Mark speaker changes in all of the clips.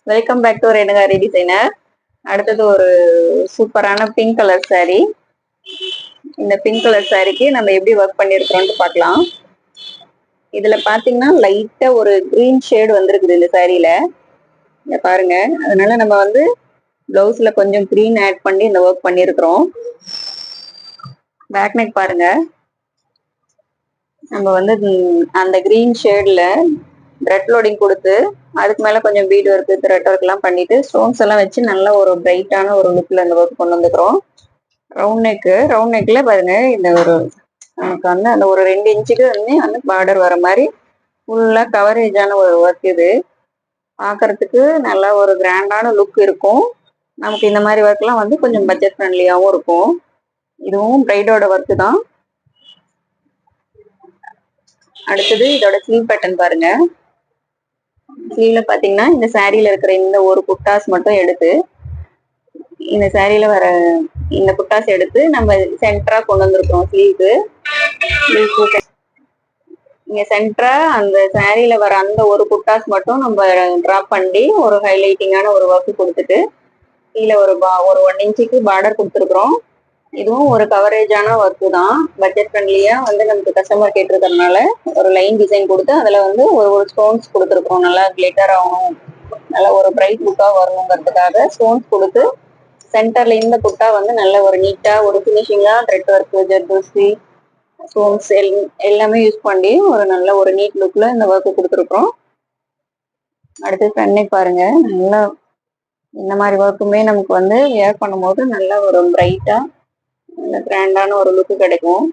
Speaker 1: Welcome back to ரேணுகாரி designer. அடுத்தது ஒரு சூப்பரான பிங்க் கலர் சாரீ. இந்த பிங்க் கலர் சாரீக்கு நம்ம எப்படி ஒர்க் பண்ணிருக்கிறோம்னு பார்க்கலாம். இதுல பாத்தீங்கன்னா லைட்டா ஒரு கிரீன் ஷேடு வந்திருக்குது இந்த சாரீல. இங்க பாருங்க. அதனால நம்ம வந்து பிளவுஸ்ல கொஞ்சம் கிரீன் ஆட் பண்ணி இந்த ஒர்க் பண்ணிருக்கிறோம். பேக் நெக் பாருங்க. நம்ம வந்து அந்த கிரீன் ஷேட்ல த்ரெட் லோடிங் கொடுத்து அதுக்கு மேல கொஞ்சம் பீட் ஒர்க் த்ரெட் ஒர்க் எல்லாம் பண்ணிட்டு ஸ்டோன்ஸ் எல்லாம் வச்சு நல்ல ஒரு பிரைட்டான ஒரு லுக்ல அந்த ஒர்க் கொண்டு வந்துக்கிறோம். ரவுண்ட் நெக்ல பாருங்க இந்த ஒரு நமக்கு வந்து அந்த ஒரு 2 இன்ச்சுக்கு வந்து பார்டர் வர மாதிரி ஃபுல்லா கவரேஜான ஒரு ஒர்க். இது பாக்குறதுக்கு நல்லா ஒரு கிராண்டான லுக் இருக்கும். நமக்கு இந்த மாதிரி ஒர்க் எல்லாம் வந்து கொஞ்சம் பட்ஜெட் ஃப்ரெண்ட்லியாவும் இருக்கும். இதுவும் பிரைடோட ஒர்க் தான். அடுத்தது இதோட ஸ்லீவ் பேட்டர்ன் பாருங்க. ஸ்லீவ்ல பாத்தீங்கன்னா இந்த சாரீல இருக்கிற இந்த ஒரு புட்டாஸ் மட்டும் எடுத்து இந்த சாரீல வர இந்த புட்டாஸ் எடுத்து நம்ம சென்டரா கொண்டு வந்திருக்கோம். ஸ்லீவுக்கு இங்க சென்டரா அந்த சாரீல வர அந்த ஒரு புட்டாஸ் மட்டும் நம்ம டிராப் பண்ணி ஒரு ஹைலைட்டிங்கான ஒரு ஒர்க் கொடுத்துட்டு கீழே ஒரு 1 இன்ச்சுக்கு பார்டர் கொடுத்துருக்குறோம். இதுவும் ஒரு கவரேஜான ஒர்க் தான். பட்ஜெட் ஃப்ரெண்ட்லியா வந்து நமக்கு கஸ்டமர் கேட்டிருக்கிறதுனால ஒரு லைன் டிசைன் கொடுத்து அதுல வந்து ஒரு ஸ்டோன்ஸ் கொடுத்துருக்கோம். நல்லா கிளிட்டர் ஆகணும், நல்ல ஒரு பிரைட் லுக்கா வரணுங்கிறதுக்காக ஸ்டோன்ஸ் கொடுத்து சென்டர்ல இந்த புட்டா வந்து நல்ல ஒரு நீட்டா ஒரு பினிஷிங்கா த்ரெட் ஒர்க் ஜர்தோசி ஸ்டோன்ஸ் எல்லாமே யூஸ் பண்ணி ஒரு நல்ல ஒரு நீட் லுக்ல இந்த ஒர்க் கொடுத்துருக்கோம். அடுத்து ஃப்ரண்ட் நெக் பாருங்க. நல்லா இந்த மாதிரி ஒர்க்குமே நமக்கு வந்து வேர் பண்ணும்போது நல்ல ஒரு பிரைட்டா கிராண்டான ஒரு லுக் கிடைக்கும்.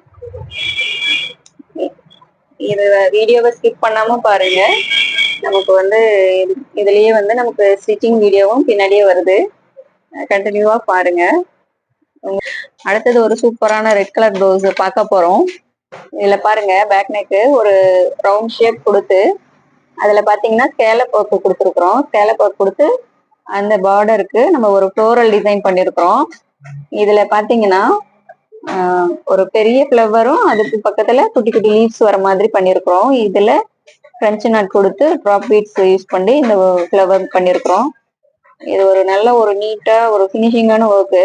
Speaker 1: இது வீடியோவை ஸ்கிப் பண்ணாம பாருங்க. நமக்கு வந்து இதுலயே வந்து நமக்கு ஸ்டிச்சிங் வீடியோவும் பின்னாடியே வருது. கண்டினியூவா பாருங்க. அடுத்தது ஒரு சூப்பரான ரெட் கலர் ப்ளவுஸ் பார்க்க போறோம். இதுல பாருங்க பேக் நெக்கு ஒரு ரவுண்ட் ஷேப் கொடுத்து அதுல பாத்தீங்கன்னா ஸ்கேலப் ஒர்க் கொடுத்துருக்குறோம். ஸ்கேலப் ஒர்க் கொடுத்து அந்த பார்டருக்கு நம்ம ஒரு ஃப்ளோரல் டிசைன் பண்ணிருக்கிறோம். இதுல பாத்தீங்கன்னா ஒரு பெரிய ஃப்ளவரும் அதுக்கு பக்கத்துல குட்டி குட்டி லீவ்ஸ் வர மாதிரி பண்ணிருக்கிறோம். இதுல பிரெஞ்சு நாட் கொடுத்து ட்ராப் பீட்ஸ் யூஸ் பண்ணி இந்த ஃப்ளவர் பண்ணிருக்கிறோம். இது ஒரு நல்ல ஒரு நீட்டா ஒரு பினிஷிங்கான ஒர்க்கு.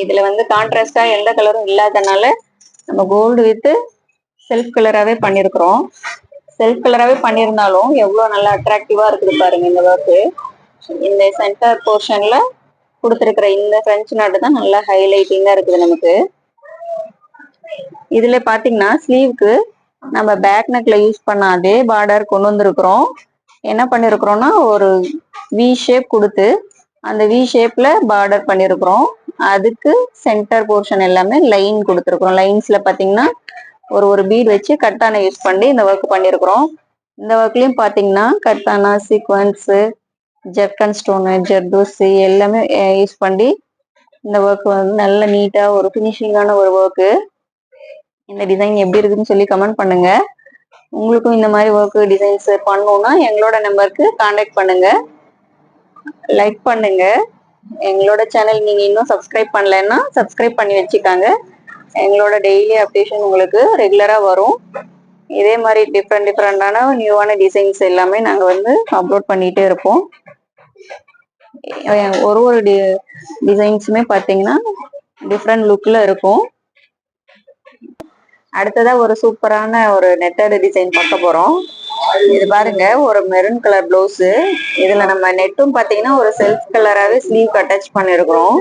Speaker 1: இதுல வந்து கான்ட்ராஸ்டா எந்த கலரும் இல்லாதனால நம்ம கோல்டு வித் செல்ஃப் கலராகவே பண்ணிருக்கிறோம். செல்ஃப் கலராகவே பண்ணியிருந்தாலும் எவ்வளவு நல்லா அட்ராக்டிவா இருக்குது பாருங்க இந்த ஒர்க்கு. இந்த சென்டர் போர்ஷன்ல கொடுத்துருக்கிற இந்த பிரெஞ்சு நாட்டு தான் நல்லா ஹைலைட்டிங்கா இருக்குது நமக்கு. இதுல பாத்தீங்கன்னா ஸ்லீவுக்கு நம்ம பேக் நெக்ல யூஸ் பண்ண அதே பார்டர் கொண்டு வந்திருக்கிறோம். என்ன பண்ணிருக்கிறோம்னா ஒரு வி ஷேப் கொடுத்து அந்த வி ஷேப்ல பார்டர் பண்ணிருக்கிறோம். அதுக்கு சென்டர் போர்ஷன் எல்லாமே லைன் கொடுத்துருக்குறோம். லைன்ஸ்ல பாத்தீங்கன்னா ஒரு பீட் வச்சு கட்டான யூஸ் பண்ணி இந்த ஒர்க் பண்ணிருக்கிறோம். இந்த ஒர்க்லயும் பாத்தீங்கன்னா கட்டானா சீக்வன்ஸ் ஜர்கன் ஸ்டோனு ஜர்தோசி எல்லாமே யூஸ் பண்ணி இந்த ஒர்க் வந்து நல்ல நீட்டா ஒரு பினிஷிங்கான ஒரு ஒர்க்கு. இந்த டிசைன் எப்படி இருக்குன்னு சொல்லி கமெண்ட் பண்ணுங்க. உங்களுக்கும் இந்த மாதிரி ஒர்க் டிசைன்ஸ் பண்ணணும்னா எங்களோட நம்பருக்கு கான்டாக்ட் பண்ணுங்க, லைக் பண்ணுங்க. எங்களோட சேனல் நீங்க இன்னும் சப்ஸ்கிரைப் பண்ணலைன்னா சப்ஸ்கிரைப் பண்ணி வச்சுக்காங்க. எங்களோட டெய்லி அப்டேஷன் உங்களுக்கு ரெகுலரா வரும். இதே மாதிரி டிஃப்ரெண்டான நியூவான டிசைன்ஸ் எல்லாமே நாங்க வந்து அப்லோட் பண்ணிட்டே இருப்போம். ஒரு டிசைன்ஸுமே பாத்தீங்கன்னா டிஃப்ரெண்ட் லுக்ல இருக்கும். அடுத்ததா ஒரு சூப்பரான ஒரு நெட்டட் டிசைன் பார்க்க போறோம். இது பாருங்க ஒரு மெரூன் கலர் பிளவுஸ். இதுல நம்ம நெட்டும் பாத்தீங்கன்னா ஒரு செல்ஃப் கலராகவே ஸ்லீவ் அட்டாச் பண்ணிருக்கிறோம்.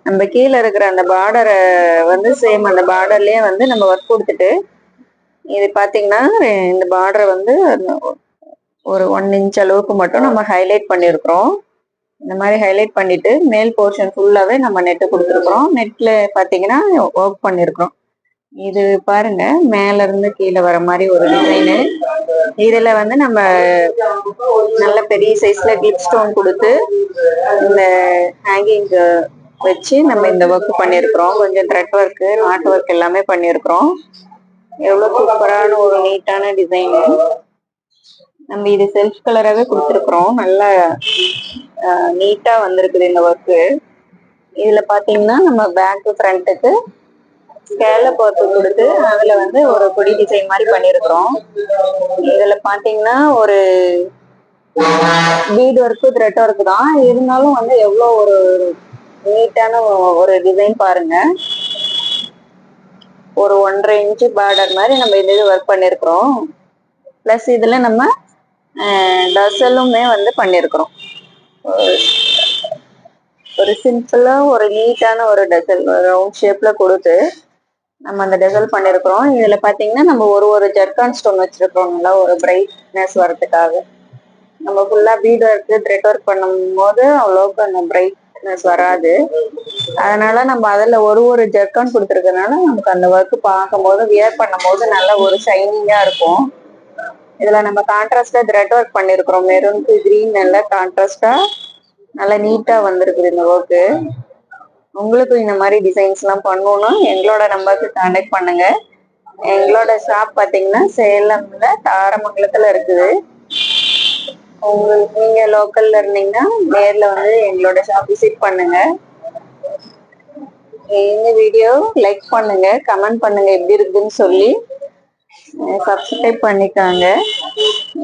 Speaker 1: நம்ம கீழே இருக்கிற அந்த பார்டரை வந்து சேம் அந்த பார்டர்லயே வந்து நம்ம ஒர்க் கொடுத்துட்டு இது பாத்தீங்கன்னா இந்த பார்டரை வந்து ஒரு 1 இன்ச் அளவுக்கு மட்டும் நம்ம ஹைலைட் பண்ணிருக்கிறோம். இந்த மாதிரி ஹைலைட் பண்ணிட்டு மேல் போர்ஷன் ஃபுல்லாவே நம்ம நெட்டு கொடுத்துருக்குறோம். நெட்ல பாத்தீங்கன்னா ஒர்க் பண்ணிருக்கிறோம். இது பாருங்க மேல இருந்து கீழே வர மாதிரி ஒரு டிசைனு. இதுல வந்து நம்ம நல்ல பெரிய சைஸ்ல கிளிப் ஸ்டோன் கொடுத்து இந்த ஹேங்கிங் வச்சு நம்ம இந்த ஒர்க் பண்ணிருக்கிறோம். கொஞ்சம் த்ரெட் ஒர்க் நாட் ஒர்க் எல்லாமே பண்ணிருக்கிறோம். எவ்வளவு சூப்பரான ஒரு நீட்டான டிசைனு. நம்ம இது செல்ஃப் கலராகவே கொடுத்துருக்குறோம். நல்லா நீட்டா வந்திருக்குது இந்த ஒர்க்கு. இதுல பாத்தீங்கன்னா நம்ம பேக் ஃப்ரண்ட்டுக்கு ஸ்கேலப் ஒர்க் கொடுத்து அதுல வந்து ஒரு கொடி டிசைன் மாதிரி பண்ணிருக்கிறோம். இதுல பாத்தீங்கன்னா ஒரு பீட் ஒர்க்கு த்ரெட் ஒர்க் தான் இருந்தாலும் வந்து எவ்வளோ ஒரு நீட்டான ஒரு டிசைன் பாருங்க. ஒரு 1.5 இன்ச்சு பார்டர் மாதிரி நம்ம இது ஒர்க் பண்ணிருக்கிறோம். பிளஸ் இதுல நம்ம டசலுமே வந்து பண்ணிருக்கிறோம். ஒரு சிம்பிளா ஒரு நீட்டான ஒரு டசல் ரவுண்ட் ஷேப்ல கொடுத்து நம்ம அந்த டசல் பண்ணிருக்கிறோம். இதுல பாத்தீங்கன்னா நம்ம ஒரு ஜர்கான் ஸ்டோன் வச்சிருக்கிறோம், நல்லா ஒரு பிரைட்னஸ் வரதுக்காக. நம்ம ஃபுல்லா பீட் ஒர்க் த்ரெட் ஒர்க் பண்ணும் போது அவ்வளோக்கு அந்த பிரைட்னஸ் வராது. அதனால நம்ம அதுல ஒரு ஜர்கான் கொடுத்துருக்கனால நமக்கு அந்த ஒர்க் பார்க்கும் போது வியர் பண்ணும் போது நல்ல ஒரு ஷைனிங்கா இருக்கும். இதுல நம்ம கான்ட்ராஸ்டா த்ரெட் ஒர்க் பண்ணிருக்கிறோம். மெரூனுக்கு கிரீன் நல்லா கான்ட்ராஸ்டா நல்லா நீட்டா வந்திருக்குது இந்த ஒர்க்கு. உங்களுக்கும் இந்த மாதிரி டிசைன்ஸ் எல்லாம் பண்ணணும்னா எங்களோட நம்பருக்கு கான்டாக்ட் பண்ணுங்க. எங்களோட ஷாப் பாத்தீங்கன்னா சேலம்ல தாரமங்கலத்துல இருக்குது. உங்களுக்கு நீங்க லோக்கல்ல இருந்தீங்கன்னா நேர்ல வந்து எங்களோட ஷாப் விசிட் பண்ணுங்க. இந்த வீடியோ லைக் பண்ணுங்க, கமெண்ட் பண்ணுங்க எப்படி இருக்குன்னு சொல்லி, சப்ஸ்கிரைப் பண்ணிக்காங்க.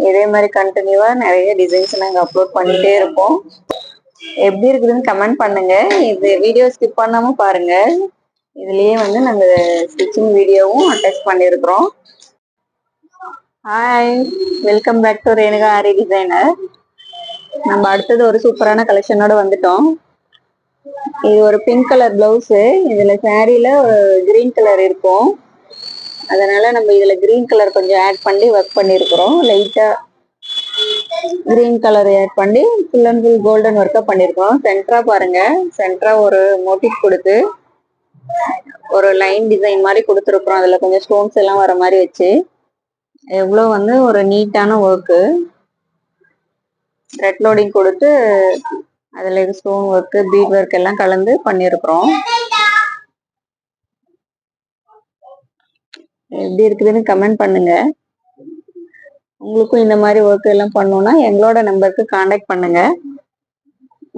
Speaker 1: இதே மாதிரி கண்டினியூவா நிறைய டிசைன்ஸ் நாங்க அப்லோட் பண்ணிட்டே இருப்போம். எப்படி இருக்குதுன்னு கமெண்ட் பண்ணுங்க. இது வீடியோ ஸ்கிப் பண்ணாம பாருங்க. இதுலயே வந்து நாங்க ஸ்டிச்சிங் வீடியோவும் அட்டாச் பண்ணிருக்கிறோம். Hi, welcome back to Renuka Aari designer. நம்ம அடுத்தது ஒரு சூப்பரான கலெக்ஷனோட வந்துட்டோம். இது ஒரு பிங்க் கலர் பிளவுஸ். இதுல சாரீல கிரீன் கலர் இருக்கும். அதனால நம்ம இதுல கிரீன் கலர் கொஞ்சம் ஆட் பண்ணி ஒர்க் பண்ணிருக்கிறோம். லைட்டா கிரீன் கலர் ஆட் பண்ணி ஃபுல் அண்ட் ஃபுல் கோல்டன் ஒர்க்கா பண்ணிருக்கோம். சென்டரா பாருங்க, சென்டரா ஒரு மோட்டிவ் கொடுத்து ஒரு லைன் டிசைன் மாதிரி கொடுத்துருக்குறோம். அதுல கொஞ்சம் ஸ்டோன்ஸ் எல்லாம் வர மாதிரி வச்சு எவ்வளோ வந்து ஒரு நீட்டான ஒர்க்கு. த்ரெட் லோடிங் கொடுத்து அதுல ஸ்டோன் ஒர்க் பீட் ஒர்க் எல்லாம் கலந்து பண்ணிருக்கிறோம். எப்படி இருக்குதுன்னு கமெண்ட் பண்ணுங்க. உங்களுக்கும் இந்த மாதிரி ஒர்க் எல்லாம் பண்ணணும்னா எங்களோட நம்பருக்கு கான்டாக்ட் பண்ணுங்க.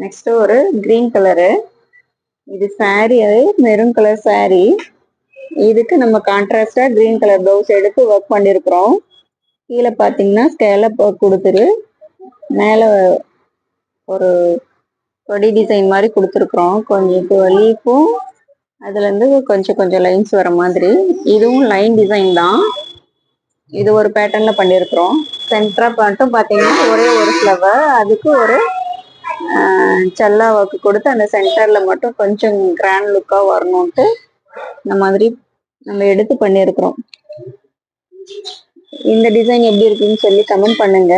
Speaker 1: நெக்ஸ்ட் ஒரு கிரீன் கலரு. இது சாரி, அது மெரூன் கலர் சாரி. இதுக்கு நம்ம கான்ட்ராஸ்டா கிரீன் கலர் பிளவுஸ் எடுத்து ஒர்க் பண்ணிருக்கிறோம். கீழே பாத்தீங்கன்னா ஸ்கேலப் கொடுத்துரு மேல ஒரு கொடி டிசைன் மாதிரி கொடுத்துருக்குறோம். கொஞ்சம் லீஃபும் அதுல இருந்து கொஞ்சம் லைன்ஸ் வர மாதிரி. இதுவும் லைன் டிசைன் தான். இது ஒரு பேட்டர்ன்ல பண்ணிருக்கிறோம். சென்டரா மட்டும் பாத்தீங்கன்னா ஒரே ஒரு ஃப்ளவர், அதுக்கு ஒரு சல்லா ஒர்க் கொடுத்து அந்த சென்டர்ல மட்டும் கொஞ்சம் கிராண்ட் லுக்கா வரணும்ட்டு இந்த மாதிரி நம்ம எடுத்து பண்ணிருக்கிறோம். இந்த டிசைன் எப்படி இருக்குன்னு சொல்லி கமெண்ட் பண்ணுங்க.